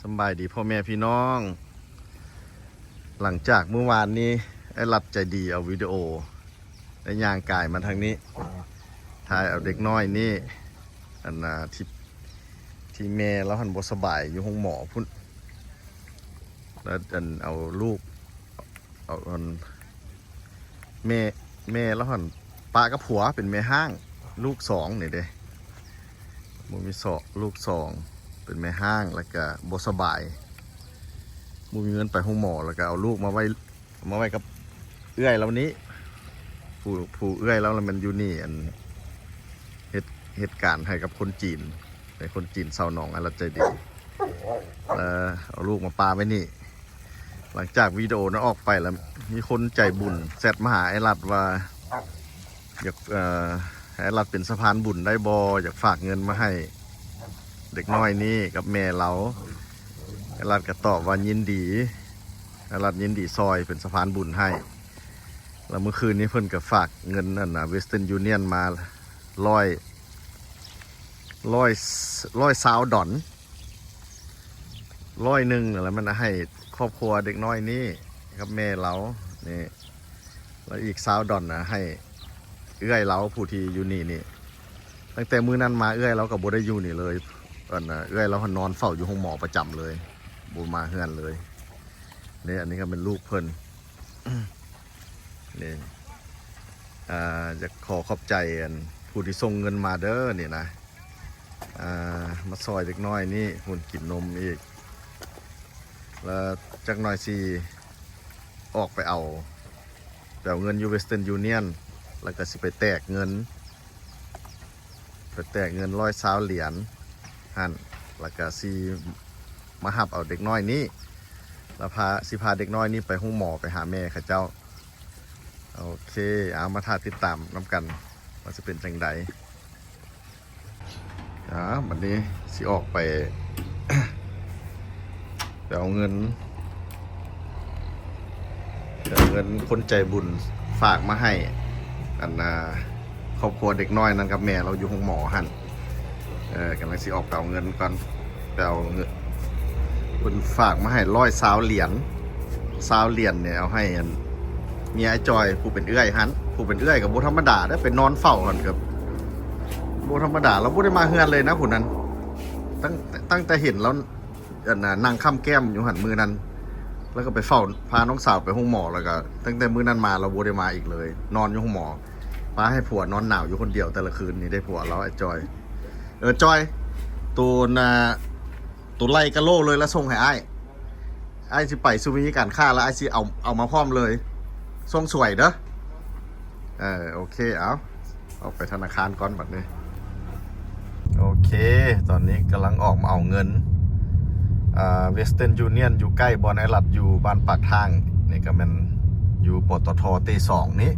สบายดีพ่อแม่พี่น้อง หลังจากเมื่อวานนี้ไอ้รัดใจดีเอาวิดีโอได้ย่างกายมาทางนี้ถ่ายเอาเด็กน้อยนี่อันที่แม่แล้วหันบ่สบายอยู่ห้องหมอพุ่นแล้วอันเอาลูกเอาแม่แล้วหันป้ากับผัวเป็นแม่ห้างลูกสองนี่เด้บ่มีลูกสองเป็นแม่ห้างแล้วก็บ่สบายบ่มีเงินไปห้องหมอแล้วก็เอาลูกมาไว้กับเอื้อยแล้วนี้ผู้เอื้อยแล้วมันอยู่นี่อันเหตุการณ์ให้กับคนจีนแต่คนจีนเศร้าหนองอะไรใจดีเอาลูกมาปาไว้นี่หลังจากวิดีโอนั้นออกไปแล้วมีคนใจบุญแซดมาหาไอ้รัดว่าอยากให้ไอ้รัดเป็นสะพานบุญได้บ่อยากฝากเงินมาให้เด็กน้อยนี่กับแม่เราไอ้รัดก็ตอบว่ายินดีไอ้รัดยินดีซอยเป็นสะพานบุญให้แล้วเมื่อคืนนี้เพิ่นก็ฝากเงินนั่นนะเวสเทิร์นยูเนียนมาร้อยซาวดอน100แล้วมันให้ครอบครัวเด็กน้อยนี่กับแม่เรานี่แล้วอีกซาวดอนนะให้เอื้อยเราผู้ที่อยู่นี่ตั้งแต่มื้อนั้นมาเอื้อยเรากับบ่ได้อยู่นี่เลยเอื้อยเรานอนเฝ้าอยู่ห้องหมอประจำเลยบ่มาเฮือนเลยนี่อันนี้ก็เป็นลูกเพิ่นนี่จะขอขอบใจผู้ที่ส่งเงินมาเด้อนี่นะมาซอยเด็กน้อยนี่หุ่นกินนมอีกแล้วจักหน่อยสิออกไปเอาเงินยูเวสเทิร์นยูเนียนแล้วก็สิไปแตกเงิน120 เหรียญหั่นแล้วก็สิมาหับเอาเด็กน้อยนี้แล้วพาเด็กน้อยนี้ไปห้องหมอไปหาแม่ข้าเจ้าโอเคเอามาท่าติดตามน้ำกันว่าจะเป็นจังใดวันนี้สิออกไป เอาเงินคนใจบุญฝากมาให้ครอบครัวเด็กน้อยนั่นครับแม่เราอยู่ห้องหมอหั่นกำลังสิออกไปเอาเงินก่อนไปเอาเงินคนฝากมาให้120 เหรียญเนี่ยเอาให้เมียไอ้จอยผู้เป็นเอื้อยหันผู้เป็นเอื้อยกับโบธรรมดาได้เป็นนอนเฝ้ากันกับโบธรรมดาเราโบได้มาเฮือนเลยนะผู้นั้นตั้งแต่เห็นแล้วนั่งข้ามแก้มอยู่หันมือนั้นแล้วก็ไปเฝ้าพาน้องสาวไปห้องหมอแล้วก็ตั้งแต่มื้อนั้นมาเราโบได้มาอีกเลยนอนอยู่ห้องหมอพาให้ผัวนอนหนาวอยู่คนเดียวแต่ละคืนนี่ได้ผัวเราไอ้จอยจอยตัวไล่กะโลเลยแล้วส่งให้ไอ้สิไปซูมิการฆ่าแล้วไอ้สิเอามาพร้อมเลยส่งสวยเด้อโอเคเอาไปธนาคารก่อนบัดนี้โอเคตอนนี้กำลังออกมาเอาเงินเวสเทิร์นยูเนียนอยู่ใกล้บอนไอรัดอยู่บ้านปากทางนี่ก็มันอยู่ปตทเต2นี่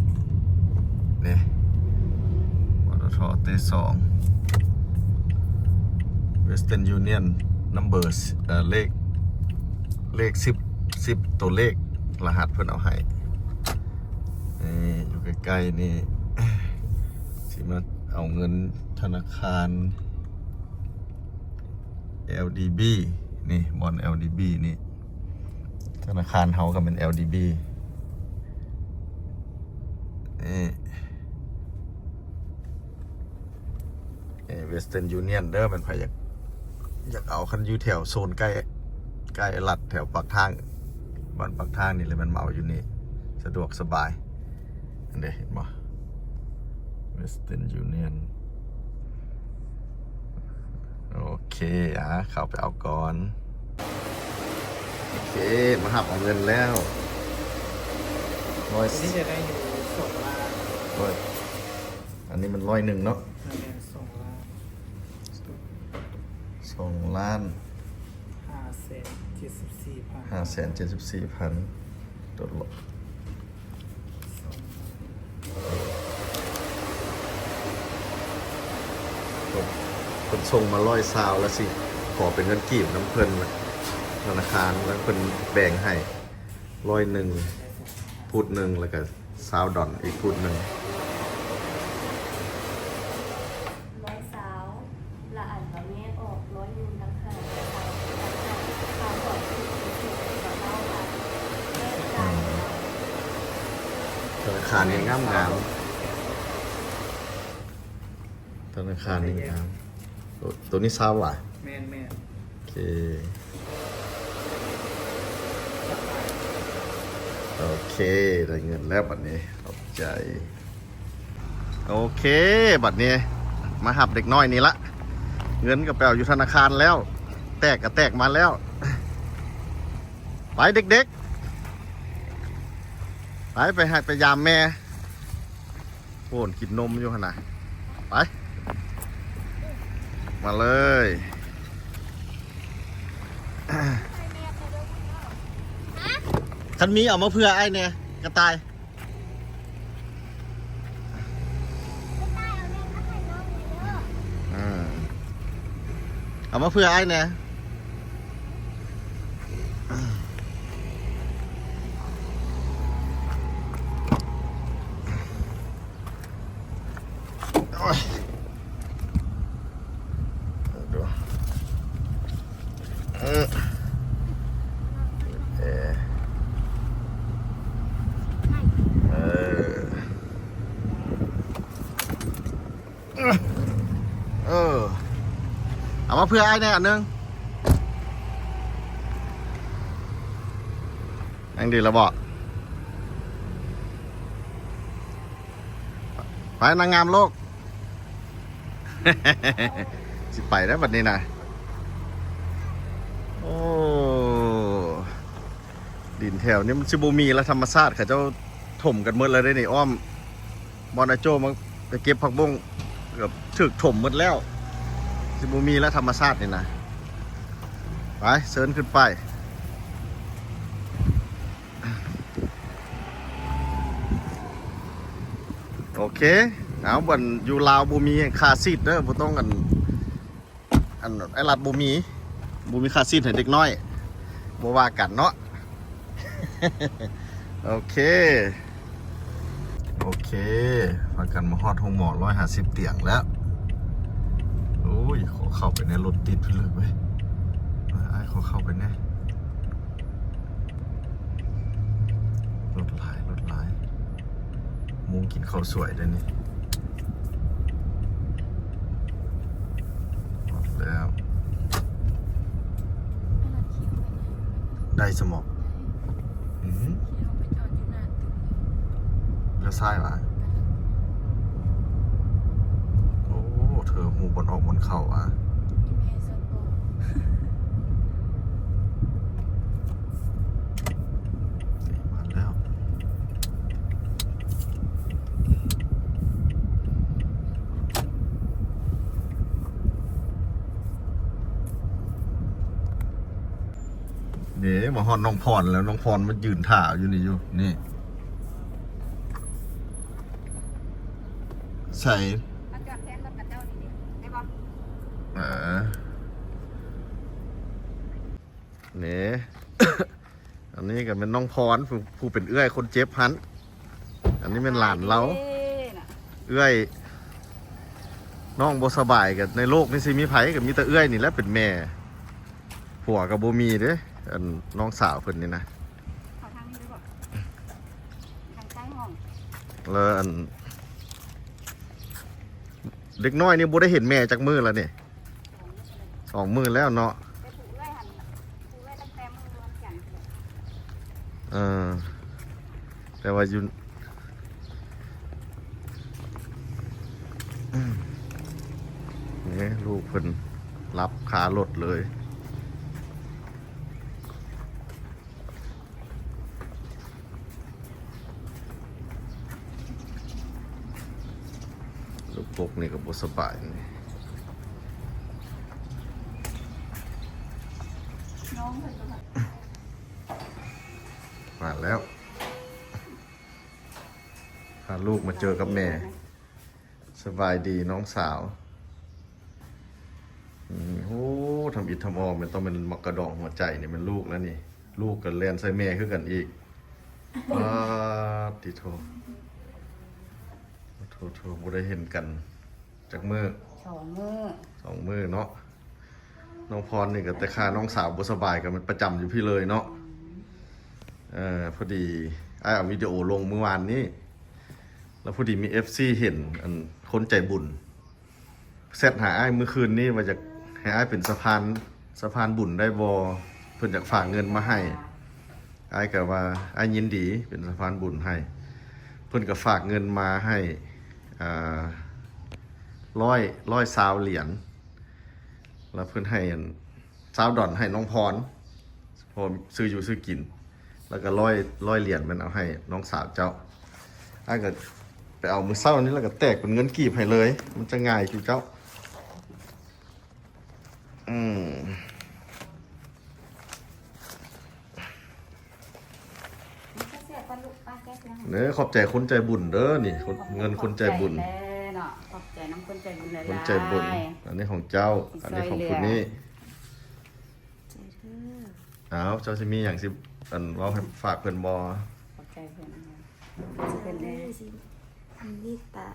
ปตทเต2เวสเทิร์นยูเนียนนัมเบอร์เลข10ตัวเลขรหัสเพิ่นเอาให้อยู่ใกล้ๆนี่สิมาเอาเงินธนาคาร LDB นี่บอน LDB นี่ธนาคารเฮาก็เป็น LDB เวสเทิร์นยูเนียนเด้อมันพยอยากเอาคันอยู่แถวโซนใกล้ลัดแถวปากทางบ้านปากทางนี่เลยมันเมาอยู่นี่สะดวกสบายอันเดียเห็นบ่เวสเทิร์นยูเนียนโอเคเข้าไปเอาก่อนโอเคมาหับเอาเงินแล้วนี่จะได้อยู่2 ล้านอันนี้มัน101เนาะ2 ล้าน574,000ตดลบคนส่งมา120แล้วสิขอเป็นเงินกีบน้ำเพิ่นธนาคารแล้วเพิ่นแบ่งให้101พูดหนึ่งแล้วก็20 ดอลอีกพูดหนึ่ง120ละอันเราแยกออก100 ยูนต่างหาก คารนี่งามงามธนาคารนี่งามตัวนี้เศร้าว่ะ แม่น โอเคโอเคได้เงินแล้วบัดนี้ขอบใจโอเคบัดนี้มาหับเด็กน้อยนี่ละเงินกับแปลอยู่ธนาคารแล้วแตกก็แตกมาแล้วไปเด็กๆไปให้ไปยามแม่โอนกินนมอยู่ขนาดไปมาเลยคันมีเอามาเพื่อไอ้เนี่ยกระต่ายเอามาเพื่อไอ้เนี่ยดูเอามาเพื่อไอ้เนี่ยอันนึงยังดีแล้วบอกไปนางงามโลก สิไปได้บัดนี้นะโอ้ดินแถวนี้มันชิบูมีและธรรมชาติเขาเจ้าถมกันหมดเลยได้นี่อ้อมบอลไอโจมาไปเก็บผักบุ้งกับถึกถมหมดแล้วชิบูมีและธรรมชาตินี่นะไปเซิร์นขึ้นไปโอเคเอาบนอยู่ลาวบูมีคาซีดเด้อบ่ต้องกันไอ้รัดบูมีคาซีดให้เด็กน้อยบ่ว่ากันเนาะ โอเคพากันมาฮอดห้องหมอ150เตียงแล้วโอ้ยขอเข้าไปในรถติดไปเลยเว้ยไอ้ขอเข้าไปแน่รถหลายมุงกินข้าวสวยด้วยนี่หมดแล้วได้สมองแล้วซ้ายวะโอ้เธอหูบนออกบนเข่าอ่ะมาแล้วนี่มาฮอดน้องพรแล้วน้องพรมันยืนถ่าอยู่นี่อยู่นี่ใส่นี่ อันนี้ก็เป็นน้องพรผู้เป็นเอื้อยคนเจ็บพันอันนี้เป็นหลานเราเอื้อยน้องบ่สบายกับในโลกนี่สิมีไผกับมีแต่เอื้อยนี่แหละเป็นแม่ผัวกับบ่มีเด้อันน้องสาวเพิ่นนี่นะขอทางนี้ด้วยบ่ทางใต้ห้อง แล้วอันเด็กน้อยนี่บ่ได้เห็นแม่จากมือแล้วนี่2 มื้อแล้วเนาะไปผูกไล่หันผูกไล่ตั้งแต่มื้อวันจันทร์แต่ว่าอยู่นี่ลูกเพิ่นรับขารถเลยลูกปกนี่ก็บ่สบายนี่น้องเพิ่นก็แบบมาแล้วพาลูกมาเจอกับแม่สบายดีน้องสาวโอ้ทำอิฐทำออมมันต้องเป็นมักกระดองหัวใจนี่มันลูกแล้วนี่ลูกกับแลนใส่แม่คือกันอีกติโทบ่ได้เห็นกันจากมือ2 มื้อ2 มื้อเนาะน้องพรนี่กับแต่ค่าน้องสาวบ่สบายกันมันประจำอยู่พี่เลยเนาะพอดีไอ้เอาวิดีโอลงเมื่อวานนี้ แล้วพอดีมี FC เห็นอันคนใจบุญแซดหาอ้ายเมื่อคืนนี้ว่าจะให้อ้ายเป็นสะพานบุญได้บ่เพิ่นอยากฝากเงินมาให้อ้ายก็ว่าอ้ายยินดีเป็นสะพานบุญให้เพิ่นก็ฝากเงินมาให้ร้อยซาวเหรียญแล้วเพิ่นให้ซาวดอนให้น้องพรพอซื้ออยู่ซื้อกินแล้วก็ร้อยเหรียญมันเอาให้น้องสาวเจ้าอ้ายก็ไปเอามือเศร้านี้แล้วก็แตกเป็นเงินกีบให้เลยมันจะง่ายอยู่เจ้าเสียกันลูกป้าแก๊สแล้ว เด้อขอบใจคนใจบุญเด้อนี่เงินคนใจบุญ เนาะขอบใจน้ำคนใจบุญเลย คนใจบุญอันนี้ของเจ้าอันนี้ของคุณนี่เอาเจ้าสิมีอย่างสิอันว่าให้ฝากเพิ่นบ่ ขอบใจเพื่อน เพิ่นได้สิอันนี้ตา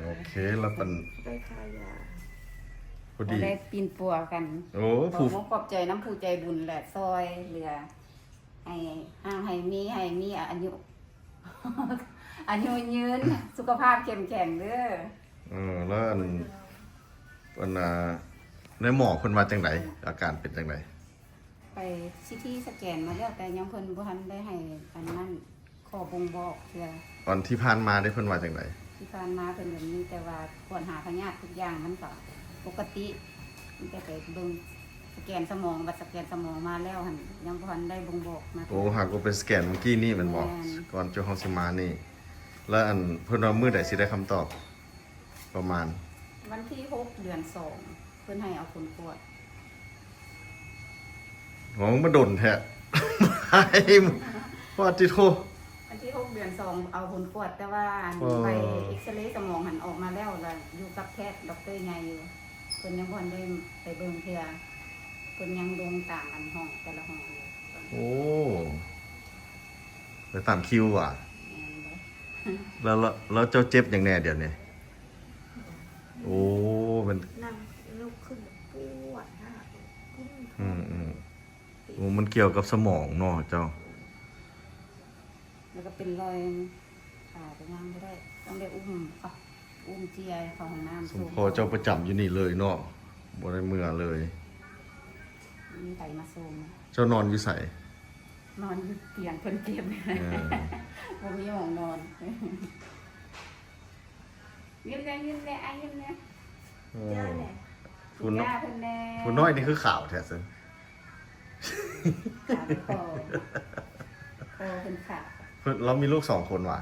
โอเคแล้วเป็น ได้ค่ายา พอดี ได้ปีนปัวกัน โอ้ ข ผู้ อบใจน้ำผู้ใจบุญแหละซอยเรือให้ห้างให้มีอายุ อายุยืนสุขภาพเข้มแข็งเด้อ แล้วอันในหมอเพิ่นว่าจังไดอาการเป็นจังได ไปซิตี้สแกนมาแล้วแต่ยังเพิ่นบ่ทันได้ให้อันนั้นขอบ่งบอกเทื่อ ตอนที่ผ่านมาได้เพิ่นว่าจังได ที่ผ่านมาเพิ่นแบบนี้แต่ว่าควรหาพยาธิทุกอย่างมันก็ปกติมันแต่ไปเบิ่งสแกนสมองบัดสแกนสมองมาแล้วหั่นยังบ่ทันได้บ่งบอกมา โอ้หากว่าเป็นสแกนเมื่อกี้นี่แมันบอกก่อนเจ้าของสิมานี่ แล้วอันเพิ่นว่ามื้อใดสิได้คำตอบ ประมาณ วันที่6เดือน2เพิ่นให้เอาคนปวด ของมาดนแท้ ให้ว่าจิโท วันที่6เดือน2เอาคนปวดแต่ว่าไปเอ็กซเรย์สมองหันออกมาแล้วแล้วอยู่กับแพทย์ดร.ใหญ่อยู่เพิ่นยังบ่ทันได้ไปเบิ่งเทื่อเพิ่นยังลงตามอันห้องแต่ละห้องอยู่ โอ้ไปตามคิวอ่ะ แล้วเจ้าเจ็บอย่างแน่เดี๋ยวนี้โอ้มัน นั่งลุกขึ้นปวดหน้ากุ้ง โอ้มันเกี่ยวกับสมองเนาะเจ้า แล้วก็เป็นรอยขาไปย่างไม่ได้ ต้องได้อุ้มเจียเข้าห้องน้ำ สมพอเจ้าประจำอยู่นี่เลยเนาะบ่ได้เมื่อเลย มีไตมาซูม เจ้านอนอยู่ไส นอนอยู่เตียงเพิ่นเก็บ บ่มีห้องนอนยืนเลยยืนเลยไอ้ยืนเลย โอ้ ย่าเนี่ย คุณน้อย ย่าเพิ่นแน่ คุณน้อยนี่คือข่าวแท้ซึ ขาคอเพิ่นขาด เรามีลูก2คนว่ะ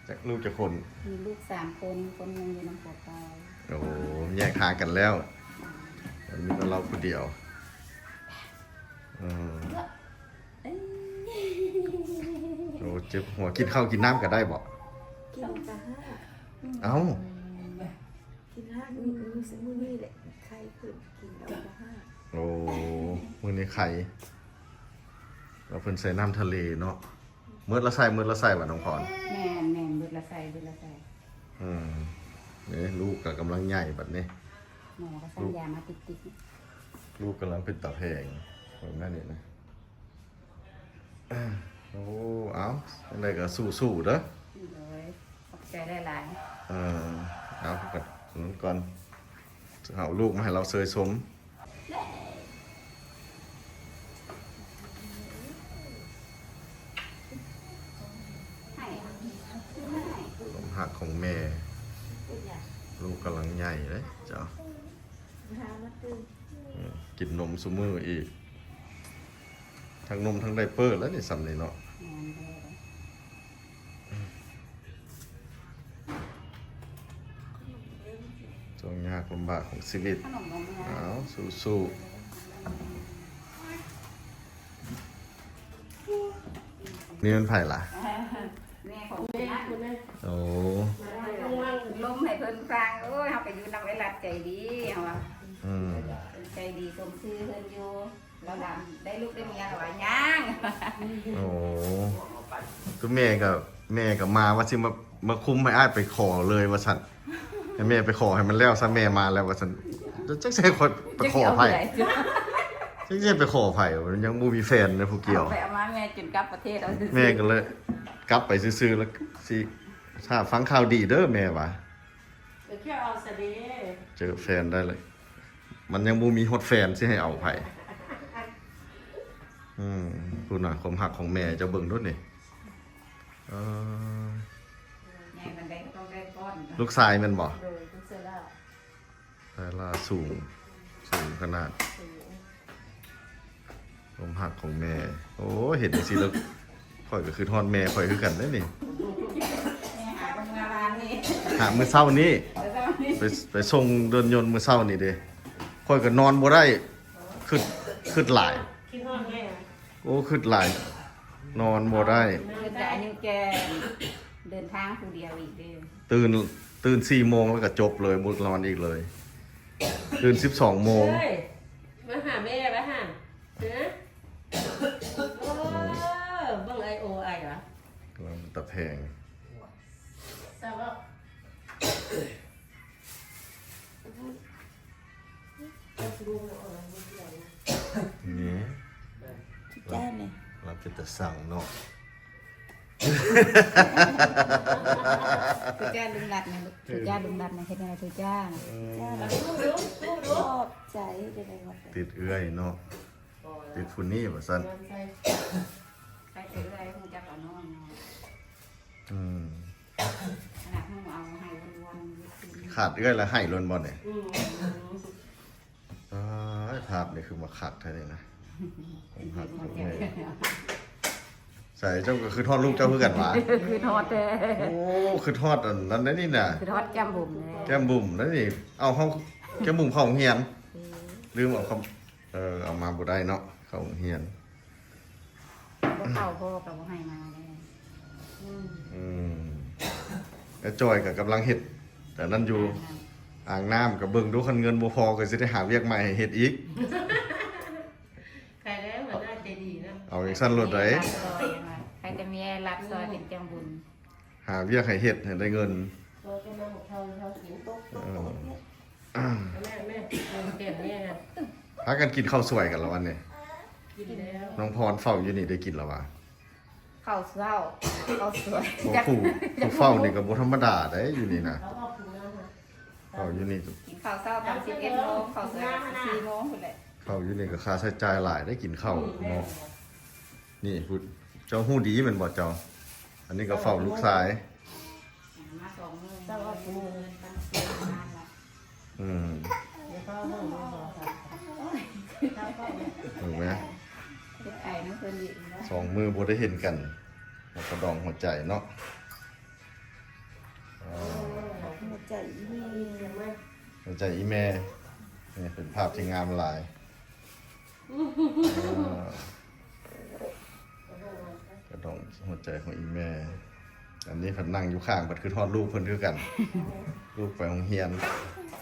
จากลูกจะคน มีลูก3คนคนหนึงอยู่น้ำปอตาย โอ้แยกทางกันแล้วมีแต่เราคนเดียวโอ้เจ็บหัวกินข้าวกินน้ำก็ได้บ่ กินกะห้า เอ้า กินห้ามื้อนี้แหละใครขึ้นกินเอากะห้า โอ้มื้อนี้ไข่เราเพิ่นใส่น้ำทะเลเนาะมื้อละใส่ว่ะน้องพร แม่นเบิดละใส่ นี่ลูกก็กำลังใหญ่บัดนี้ หมอก็สั่งยามาติ๊ก ลูกกำลังเป็นตาแพงแบบนั้นนี่นะโอ้เอาอะไรก็สู้ๆเด้อ ๆเลยขอบใจได้หลาย เอากัดนั้นก่อนเอาลูกมาให้เราเซยสม ให้ ลมหักของแม่ เป็นอย่าง ลูกกำลังใหญ่เลยเจ้า หามาตื่น กินนมซุมืออีก ทั้งนมทั้งไดเปอร์แล้วนี่สำนี่เนาะ แม่นเลย จงยากลำบากของชีวิต ขนมนมนะ เอาสู้ๆนี่มันไผ่ล่ะ แม่ของคุณนะ โอ้ ล้มให้เพิ่นฟังโอ้ยเฮาก็อยู่นำเวลาใจดีเฮาว่า อืม ใจดีสมชื่อเพิ่นอยู่แล้วดำได้ลูกได้เมียแล้วว่ายัง โอ้ก็แม่กับมาว่าสิมาคุ้มให้อ้ายไปขอเลยว่าสันให้แม่ไปขอให้มันแล้วซะแม่มาแล้วว่าสันจะใช่คนไปขอไผ่ จริงๆไปขอไผ่มันยังบ่มีแฟนนะผู้เกี่ยว อาไปเอามาแม่จนกลับประเทศเอาซื่อๆ แม่ก็เลยกลับไปซื้อๆแล้วสิถ้าฟังข่าวดีเด้อแม่ว่า เดี๋ยวแค่เอาเสด็จ เจอแฟนได้เลย มันยังบ่มีฮอตแฟนสิให้เอาไผ่พูดหน่อยความหักของแม่จะเบิ่งด้วยนี่เออ แม่มันได้ก็ต้องได้ก้อน ลูกชายแมันบ่ โดยทุกเซล่า แต่ละสูงขนาดความหักของแม่ โอ้เห็นจังซี่แล้วข่อยก็คือทอดแม่ข่อยคือกันได้นี่ แม่หาคนงานนี่ หามื้อเช้านี้ แล้วก็นี่ ไปส่งเดินยนต์มื้อเช้านี่เด้ข่อยก็นอนบ่ได้คือหลาย คิดฮอดแม่ โอ้คือหลาย นอนบ่ได้ คือแต่อายุแกเดินทางผู้เดียวอีกเด้อ ตื่น4 โมงแล้วก็จบเลยบ่นอนอีกเลย ตื่น12 โมง เฮ้ยมาหาแม่มาหาเฮ้ยเบิ่ง I.O. ไอ้เหรอ แล้วตะแพง ทราบว่า นี่ จ้าเนี่ย เราจะแต่สั่งเนาะ คือจ้าลุงรัดนะลูกคือจ้าลุงรัดนะเฮ็ดอะไรคือจ้านะ ชอบใจจะได้หมด ติดเอื้อยเนาะติดฝุ่นนี่ว่าซั่น ใครจะได้คงจะเอานอนเนาะ อืม ขนาดห้องเอาให้วันๆ ขาดเอื้อยแล้วให้ล้วนบ่เนี่ยภาพนี่คือมาขัดแท้เลยนะผมหักของแม่ใส่เจ้าก็คือทอดลูกเจ้าคือกันหวา คือทอดแต่ โอ้คือทอดอันนั้นนะนี่น่ะ คือทอดแก้มบุ๋มเลย แก้มบุ่มนั่นนี่เอาเข้าแก้มบุ่มเข้าโรงเรียนลืมเอาคำเอามาบ่ได้เนาะเข้าโรงเรียน บ่เข้าพ่อกับบ่ให้มาเลย แล้วจอยก็กำลังเฮ็ดแต่นั่นอยู่อ่างน้ำกับเบิ่งดูคันเงินบ่พอก็สิได้หาเวียกใหม่ให้เฮ็ดอีก ใครแล้วมันน่าใจดีนะ เอาอย่างสั้นรถได้ ใครจะมีรับซอยเป็นจังบุญ หาเวียกให้เฮ็ดให้ได้เงิน เราจะมาหมกเท่ากินโต๊ะแม่แม่เปลี่ยนเนี่ย พากันกินข้าวสวยกันแล้ววันนี้ กินแล้ว น้องพรเฝ้าอยู่นี่ได้กินแล้ววะ ข้าวเช้าข้าวสวย โอ้ผู้เฝ้านี่ก็บ่ธรรมดาได้อยู่นี่นะ เขาออกถุงน้ำนะ เฝ้าอยู่นี่ กินข้าวเช้าตอน11 โมงข้าวสวย4 โมงพุ่นแหละ เข้าอยู่นี่ก็ค่าใช้จ่ายหลายได้กินข้าวเนาะนี่พูดเจ้าฮู้ดีแม่นบ่เจ้า อันนี้ก็เฝ้าลูกชาย มา2 มื้อ ทราบว่าปู มันเสียนานละ เดี๋ยวเขาห้องน้ำค่ะ ถูกไหม เฮ็ดไก่น้ำเพิ่นอีกแล้ว สองมือบ่ได้เห็นกันแล้วก็ดองหัวใจเนาะ หัวใจนี่ยังไม่ หัวใจอีแม่นี่เป็นภาพที่งามหลายกระดองหัวใจของอีแม่ อันนี้เพิ่นนั่งอยู่ข้างเพิ่นคือทอดลูกเพิ่นคือกัน ลูกไปโรงเรียน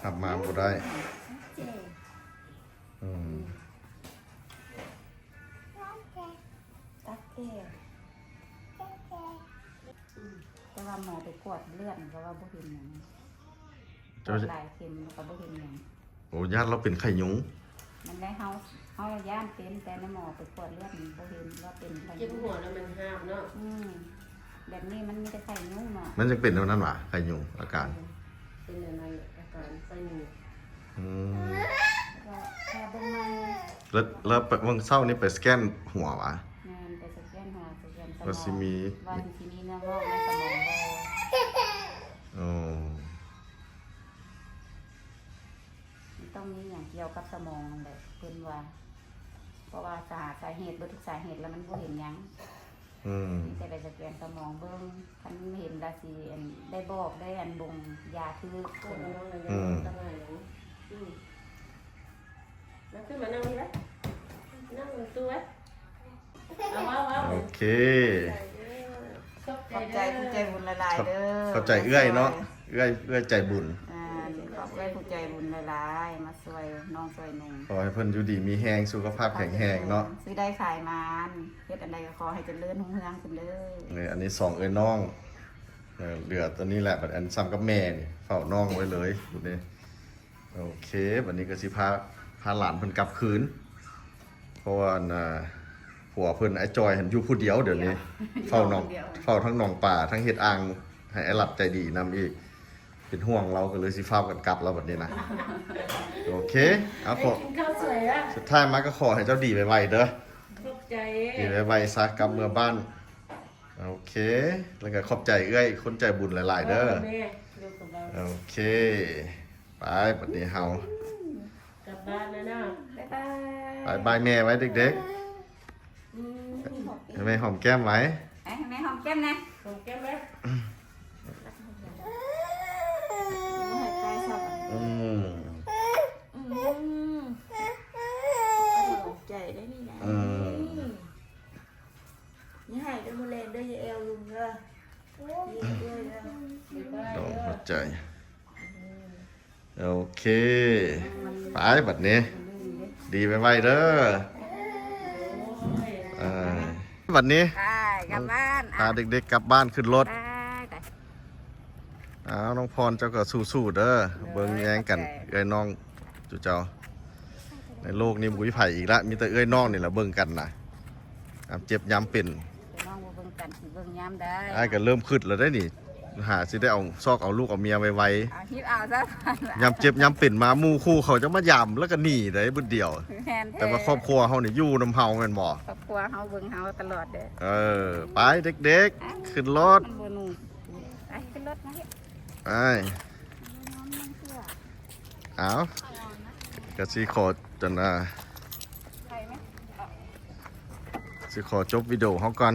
ขับมาบ่ได้อืม ตักแก่ แต่ว่าหมอไปกวดเลือดก็ว่าบ่เห็นหยัง เจ้า หลายเข็มก็บ่เห็นหยัง โอ้ญาติเราเป็นไข้ยุง มันได้เฮาย่านเป็นแต่ในหมอไปกวดเลือดนี่บ่เห็นว่าเป็นไข้ เจ็บหัวแล้วมันห้ามเนาะ แบบนี้มันมีแต่ไข้ยุ่งเนาะ มันจะเป็นเท่านั้นหวะไข้ยุงอาการ เป็นอะไรอาการไส้หนู อืม ก็แค่เบิ่งมา แล้ววันเช้านี้ไปสแกนหัววะ งานไปสแกนหัวสแกนสมอง ว่าสิมี ว่าสิมีเนื้องอกในสมองบ่ อ๋อ มันต้องมีอย่างเกี่ยวกับสมองนั่นแหละเพิ่นว่า เพราะว่าสาเหตุเบิดทุกสาเหตุแล้วมันบ่เห็นหยัง อืม มีแต่ไปสแกนสมองเบิ่งคันเห็นราศีได้บอกได้บ่งยาคือ ก็ เพิ่น น้องอะไรตั้งไงแล้วขึ้นมานั่งนี่ไหมนั่งตัวไว้เอา โอเค ขอบใจผู้ใจบุญหลายๆเด้อ เข้าใจเอื้อยเนาะเอื้อยใจบุญ ขอบใจผู้ใจบุญหลายๆมาช่วยน้องช่วยนุ่ง ขอให้เพิ่นอยู่ดีมีแรงสุขภาพแข็งแรงเนาะ ซื้อได้ขายมานเฮ็ดอันใดก็ขอให้เจริญรุ่งเรืองขึ้นเด้อ นี่อันนี้2เอ้ยน้องเหลือตัวนี้แหละบัดอันซ้ำกับแม่นี่เฝ้าน้องไว้เลยพูดนี่โอเคบัดนี้ก็สิพาหลานเพิ่นกลับคืน ราะว่าผัวเพิ่นไอ้จอยเห็นอยู่ผู้เดียวเดี๋ยวนี้เฝ้าน้องเฝ้าทั้งหนองป่าทั้งเฮ็ดอ่างให้ไอ้หลับใจดีนำอีกเป็นห่วงเราก็เลยสิเฝ้ากันกลับแล้วบัดนี้นะโอเคเอาขอ กินข้าวสวยอ่ะ สุดท้ายมาก็ขอให้เจ้าดีไวๆเด้อ ตกใจ ดีไวๆซะกลับเมื่อบ้านโอเคแล้วก็ขอบใจเอ้ยคนใจบุญหลายๆเด้อ แม่ลูกกับเรา โอเคไปบัดนี้เฮาก ลับบ้านแล้วนะ บ๊ายบาย บายแม่ไว้เด็ก อืม ๆให้แม่หอมแก้มไว้ ให้แม่หอมแก้มนะ ของแก้มไหม ให้ใกล้ชอบ อืม ตกใจได้นี่นะ อืม นี่ให้กันมาเล่นด้วยยายแอลลุงเด้อเย็นด้วยเด้อ ดอกหัวใจโอเคไปบัดนี้ดีไวๆเด้อบัดนี้ ไปกลับบ้าน พาเด็กๆกลับบ้านขึ้นรถ ไป เอาน้องพรเจ้าก็สู้ๆเด้อเบิ่งแย่งกันเอ้ยน้องจุเจ้าในโลกนี้บุ้ยไผ่อีกละมีแต่เอ้ยน้องนี่แหละเบิ่งกันนะเจ็บย้ำเป็น น้องบ่เบิ่งกันสิเบิ่งยามได้ ไอ้ก็เริ่มขึ้นแล้วได้นี่หาสิได้เอาซอกเอาลูกเอาเมียไว เอาฮิปเอาซะ ๆย้ำเจ็บย้ำเป็นมาหมู่คู่เขาจะมายำแล้วก็หนีได้บุดเดียว แม่น แต่ว่าครอบครัวเขานี่อยู่น้ำเฮาแม่นบ่ ครอบครัวเฮาเบิ่งเฮาตลอดเด้อ ไปเด็กๆขึ้นรถ มันบ่นุ่มไปขึ้นรถมาเฮ็ด ไป น้องมันเสื้อ เอากระสีขอจนใครไหม สิขอจบวิดีโอเขาก่อน